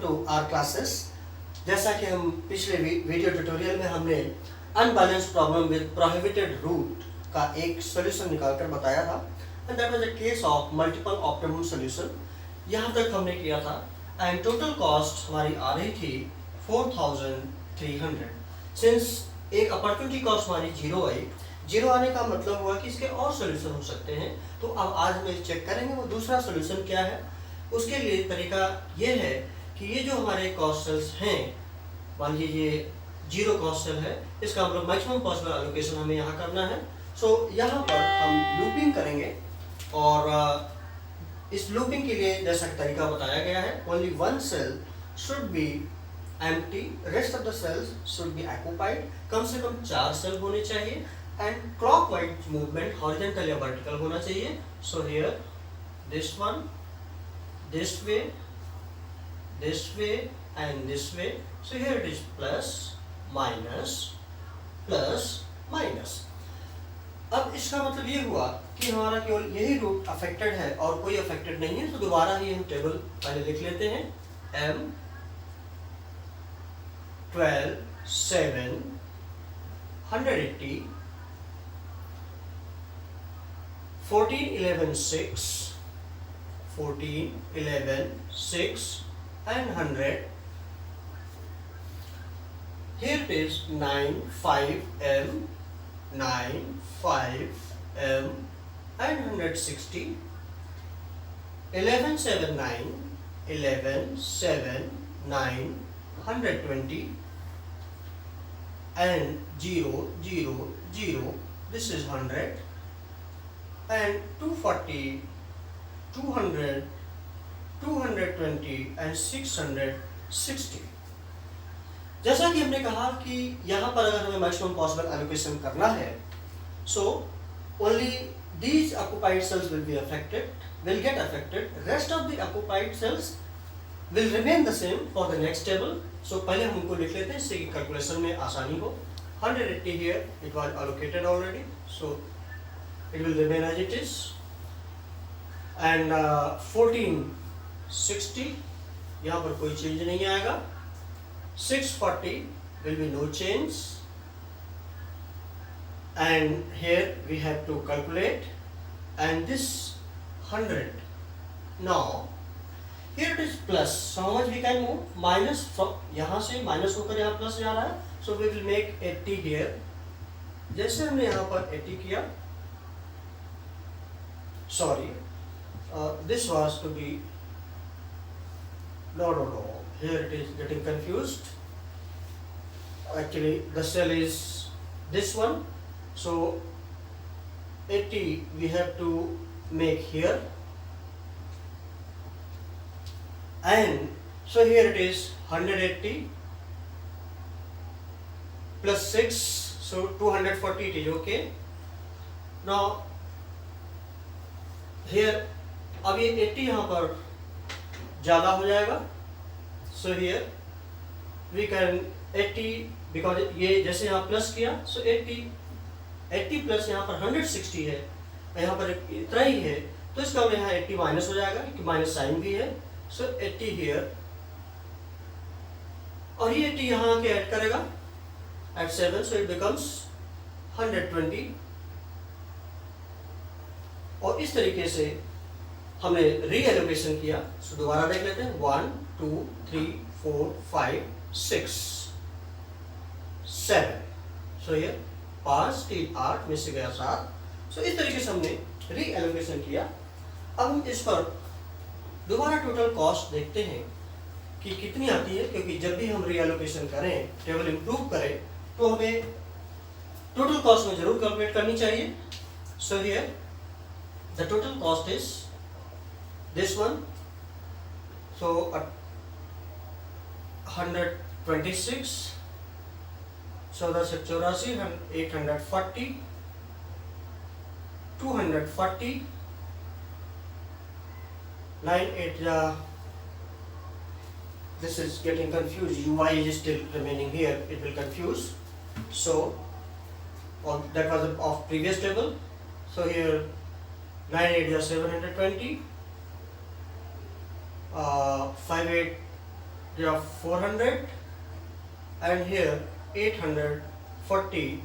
To our classes. जैसा कि हम पिछले वीडियो ट्यूटोरियल में हमने unbalanced problem with prohibited route का एक सॉल्यूशन निकालकर बताया था, and that was a case of multiple optimum solution. यहाँ तक हमने किया था एंड टोटल कॉस्ट हमारी आ रही थी 4300। सिंस एक अपॉर्चुनिटी कॉस्ट हमारी जीरो आई, जीरो आने का मतलब हुआ कि इसके और सॉल्यूशन हो सकते हैं। तो अब आज हम चेक करेंगे वो दूसरा सॉल्यूशन क्या है। उसके लिए तरीका ये है कि ये जो हमारे कॉस्ट सेल्स हैं, मान लीजिए ये जीरो कॉस्ट सेल है, इसका मतलब मैक्सिमम पॉसिबल एलोकेशन हमें यहाँ करना है। सो यहाँ पर हम लूपिंग करेंगे और इस लूपिंग के लिए जैसा कि तरीका बताया गया है, only one cell should be empty, rest of the cells should be occupied. कम से कम 4 सेल होने चाहिए एंड क्लॉकवाइज मूवमेंट हॉरिजॉन्टल या वर्टिकल होना चाहिए। So here this one, this way and this way. So here it is plus minus plus minus. अब इसका मतलब ये हुआ कि हमारा केवल यही रूट अफेक्टेड है और कोई अफेक्टेड नहीं है। तो दोबारा ही हम टेबल पहले लिख लेते हैं। m 12 7 180 14 11 6 14 11 6 and 100. Here it is 9 5 m 9 5 m and 160. 11 7 9 11 7 9 120 and 0 0 0. This is 100 and 240 200 220 and 660। जैसा कि हमने कहा कि यहाँ पर अगर हमें मैक्सिमम पॉसिबल एलोकेशन करना है, so only these occupied cells will be affected, will get affected, rest of the occupied cells will remain the same for the next table. So पहले हम उनको लिख लेते हैं इससे कि कैलकुलेशन में आसानी हो। 180 here it was allocated already, so it will remain as it is. And 1460 यहाँ पर कोई चेंज नहीं आएगा। 640 will be no change, and here we have to calculate, and this 100. Now here it is plus, so how much we can move? Minus from यहाँ से minus होकर यहाँ plus जा रहा है, so we will make 80 here। जैसे हमने यहाँ पर 80 किया, sorry, this was to be no, here it is getting confused. Actually the cell is this one, so 80 we have to make here, and so here it is 180 plus 6, so 240 it is okay. Now here अब ये 80 यहाँ पर ज़्यादा हो जाएगा, so here we can 80 because ये जैसे यहाँ प्लस किया, सो 80 प्लस यहाँ पर 160 है, यहाँ पर इतना ही है, तो इसका यहाँ 80 माइनस हो जाएगा क्योंकि माइनस साइन भी है। सो 80 हियर, और ये 80 यहाँ के ऐड करेगा एट 7, सो इट बिकम्स 120। और इस तरीके से हमने रीएलोकेशन किया। सो दोबारा देख लेते हैं। 1 2 3 4 5 6 7, सो ये 5 3 8 में से गया 7। सो इस तरीके से हमने रीएलोकेशन किया। अब हम इस पर दोबारा टोटल कॉस्ट देखते हैं कि कितनी आती है, क्योंकि जब भी हम रीएलोकेशन करें, टेबल इम्प्रूव करें, तो हमें टोटल कॉस्ट में जरूर कैलकुलेट करनी चाहिए। So here the total cost is this one, so 126, so that's 84, 840, 240, 9 8, this is getting confused, UI is still remaining here, it will confuse. So that was of previous table, so here 9 8 720, 5 8 There are 400 and here 840.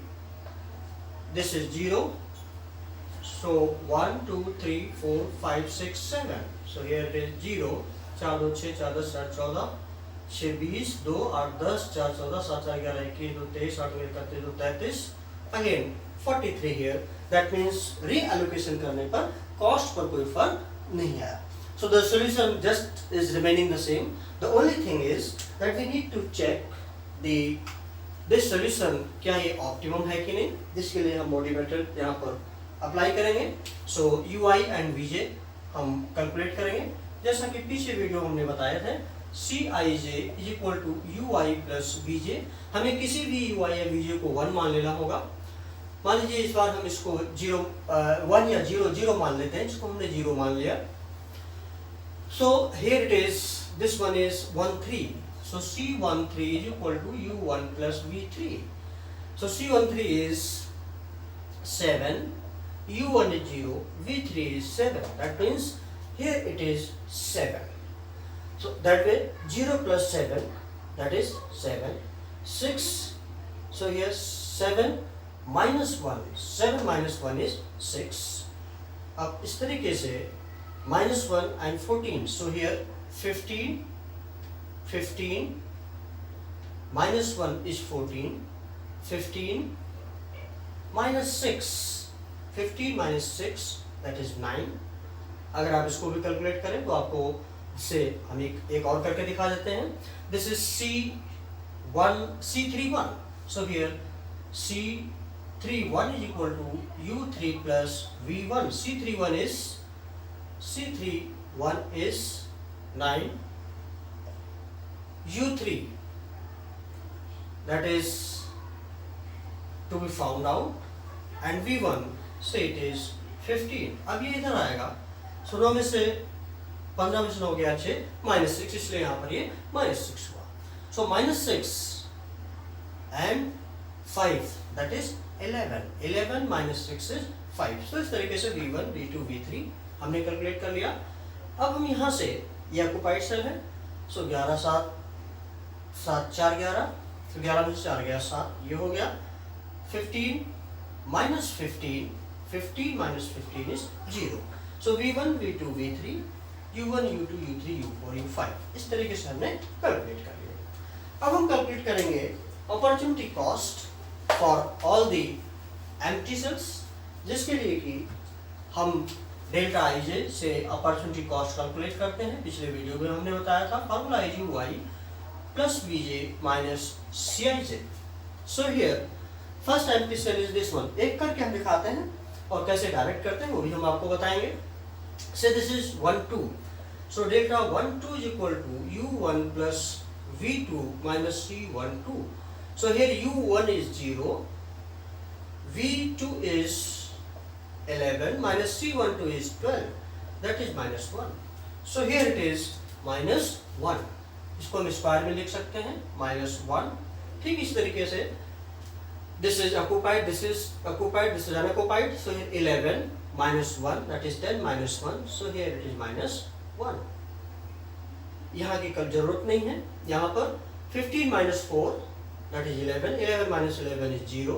This is 0. So 1, 2, 3, 4, 5, 6, 7. So here it is 0. 4 2 6 4 10 7 14 6 20 2 8 10 4 14 7 4 11 21 2 23 8 31 2 33. Again 43 here. That means reallocation करने पर cost पर कोई फर्क नहीं आया. So the solution just is remaining the same. The only thing is that we need to check this solution क्या ये optimum है कि नहीं. जिसके लिए हम मोटिवेटर यहाँ पर अप्लाई करेंगे. So UI and VJ हम कैलकुलेट करेंगे. जैसा कि पीछे वीडियो हमने बताया था, Cij is equal to UI plus VJ. हमें किसी भी UI या VJ को 1 मान लेना होगा. मान लीजिए इस बार हम इसको 1 या 0 मान लेते हैं, इसको हमने 0 मान लिया. So here it is, this one is 1 3. So C13 is equal to U1 plus V3. So C13 is 7, U1 is 0, V3 is 7. That means here it is 7. So that way 0 plus 7, that is 7. 6. So here 7 minus 1. 7 minus 1 is 6. अब इस तरीके से minus 1 and 14. So here 15. 15 minus 1 is 14. 15 minus 6. 15 minus 6, that is 9. अगर आप इसको भी calculate करें तो आपको इससे हम एक और करके दिखा देते हैं. This is C31. So here C31 is equal to U3 plus V1. C31 is 9. U3, that is to be found out, and V1 say it is 15. अब ये इधर आएगा. सो 9 में से 15 में से 9 गया 6, -6, इसलिए यहाँ पर ये -6 हुआ. सो -6 and 5, that is 11. 11 minus 6 is 5. सो इस तरीके से V1, V2, V3 हमने कैलकुलेट कर लिया. अब हम यहाँ से ये ऑक्युपाइड सेल है. सो 11 7 7 4 11. तो 11 में से 4 गया 7, ये हो गया. 15 minus 15, 15 minus 15 is 0. So V1, V2, V3, U1, U2, U3, U4, U5. इस तरीके से हमने कैलकुलेट कर लिया. अब हम कैलकुलेट करेंगे opportunity cost for all the empty cells, जिसके लिए कि हम डेल्टा Ij से अपॉर्चुनिटी कॉस्ट कैलकुलेट करते हैं. पिछले वीडियो में हमने बताया था formula is UI plus Vj minus Cij. So here first empty cell is this one. एक करके हम दिखाते हैं और कैसे डायरेक्ट करते हैं वो भी हम आपको बताएंगे. Say this is 1 2. So delta 1 2 is equal to U1 plus V2 minus C1 2. So here U1 is 0, V2 is 11 minus C1 2 is 12. That is minus 1. So here it is minus 1. इसको हम square में लिख सकते हैं -1. ठीक इस तरीके से this is occupied, this is occupied, this is unoccupied. So here 11 minus 1, that is 10 minus 1. So here it is minus 1. यहाँ की कल जरूरत नहीं है. यहाँ पर 15 minus 4, that is 11. 11 minus 11 is 0.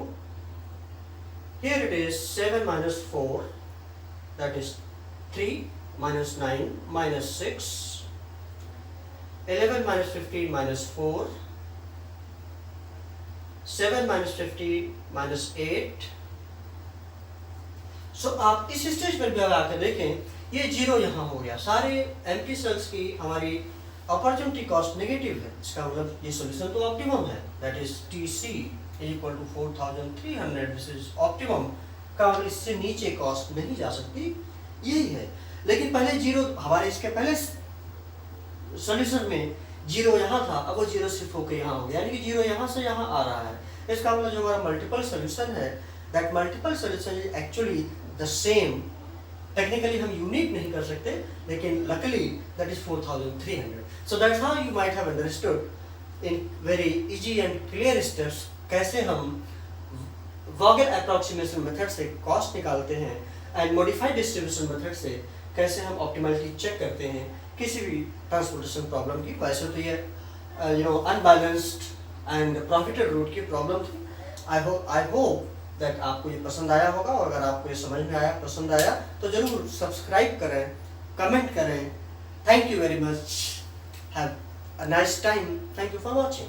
Here it is 7 minus 4, that is 3 minus 9 minus 6. 11 minus 15 minus 4. 7 minus 15 minus 8. सो आप इस स्टेज पर भी अगर आकर देखें, ये 0 यहाँ हो गया. सारे एम्प्टी सेल्स की हमारी अपॉर्चुनिटी कॉस्ट नेगेटिव है. इसका मतलब ये सॉल्यूशन तो ऑप्टिमम है. That is TC is equal to 4300. This is optimum. का मतलब इससे नीचे कॉस्ट नहीं जा सकती, यही है. लेकिन पहले 0 हमारे इसके पहले सॉल्यूशन में 0 यहाँ था, अब वो 0 शिफ्ट होकर यहाँ हो गया, यानी कि 0 यहाँ से यहाँ आ रहा है. इसका मतलब जो हमारा मल्टीपल सॉल्यूशन है, that multiple solution is actually the same. Technically हम यूनिक नहीं कर सकते, लेकिन luckily that is 4300. So that's how you might have understood in very easy and clear steps कैसे हम वॉगेल अप्रॉक्सीमेशन मेथड से कॉस्ट निकालते हैं एंड मॉडिफाइड डिस्ट्रीब्यूशन मेथड से कैसे हम ऑप्टिमैलिटी चेक करते हैं किसी भी ट्रांसपोर्टेशन प्रॉब्लम की. वैसे तो ये अनबैलेंस्ड एंड प्रॉफिटेड रूट की प्रॉब्लम थी। आई होप दैट आपको ये पसंद आया होगा, और अगर आपको ये समझ में आया, पसंद आया, तो ज़रूर सब्सक्राइब करें, कमेंट करें। Thank you very much, have a nice time, thank you for watching.